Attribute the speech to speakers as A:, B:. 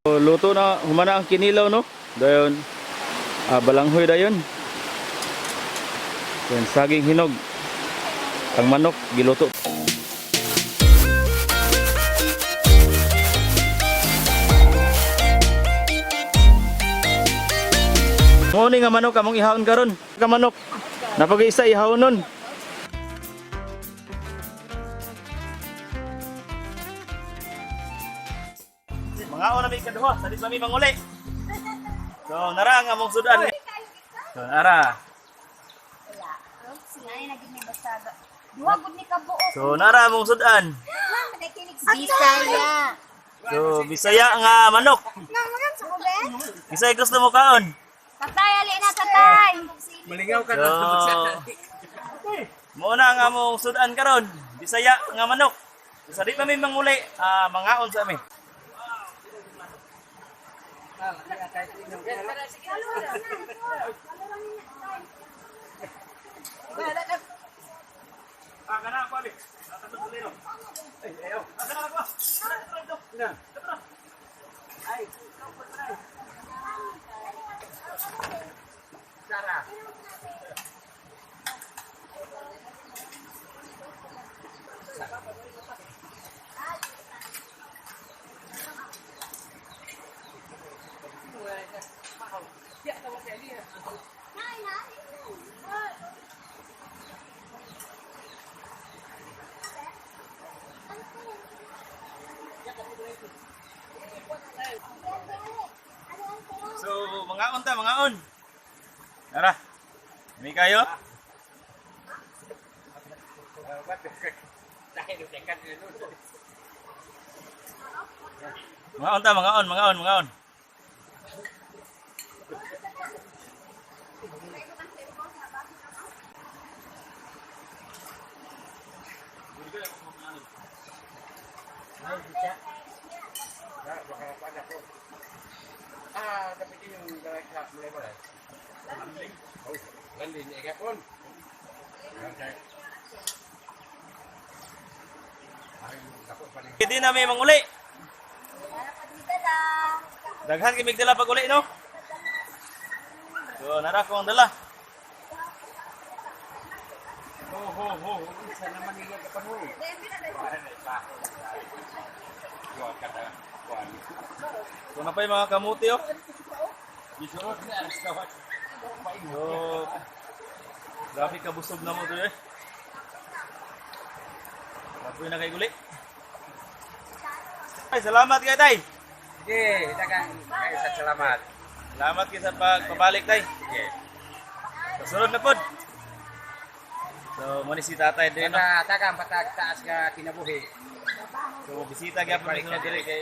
A: Luto na, humana ang kinilaw, no? Dayon, balanghoy dayon. Yan, saging hinog. Ang manok, giluto. Muni nga manok, among ihawon karon. Ka manok, napag-isa ihawon nun. Mga una may kaduha, salit kami manguli. So, nara nga mong sudan. So, nara. So, nara mong sudan.
B: Bisaya.
A: So, Bisaya nga manok. Bisaya gusto mo kaon.
B: Tatay, ali na tatay.
C: Malingaw ka
A: So, muna nga mong sudan karon. Bisaya nga manok. So, salit kami manguli, mangaon sa amin. Kana ako abi. Tatapos ulit no. Ay, ayaw. Kana ako. Na. Ay, Sara. So, mangaon ta, mangaon. Tara. May kayo? Mangaon ta, mangaon, mangaon, mangaon.
C: dapat yung direkta mulai mulai. Oh, landing ya pun.
A: Hindi na may manguli. Daghan kami dala pag uli, no? So, nara ko ang dala.
C: Ho. Sana Manila ka pa ho.
A: So, na pa yung mga kamuti, oh.
C: Isuot na alas kawat.
A: So, grabe kabusog na mo ito, eh. Bagoy na kay guli. Ay, salamat kay tay.
C: Sige, dagang kayo sa salamat.
A: Salamat kayo sa pagpabalik tay.
C: Sige.
A: Kasunod na pod. So, muna si tatay din, no?
C: Dagang patag taas ka kinabuhi.
A: So, bisita kaya po sunod diri kay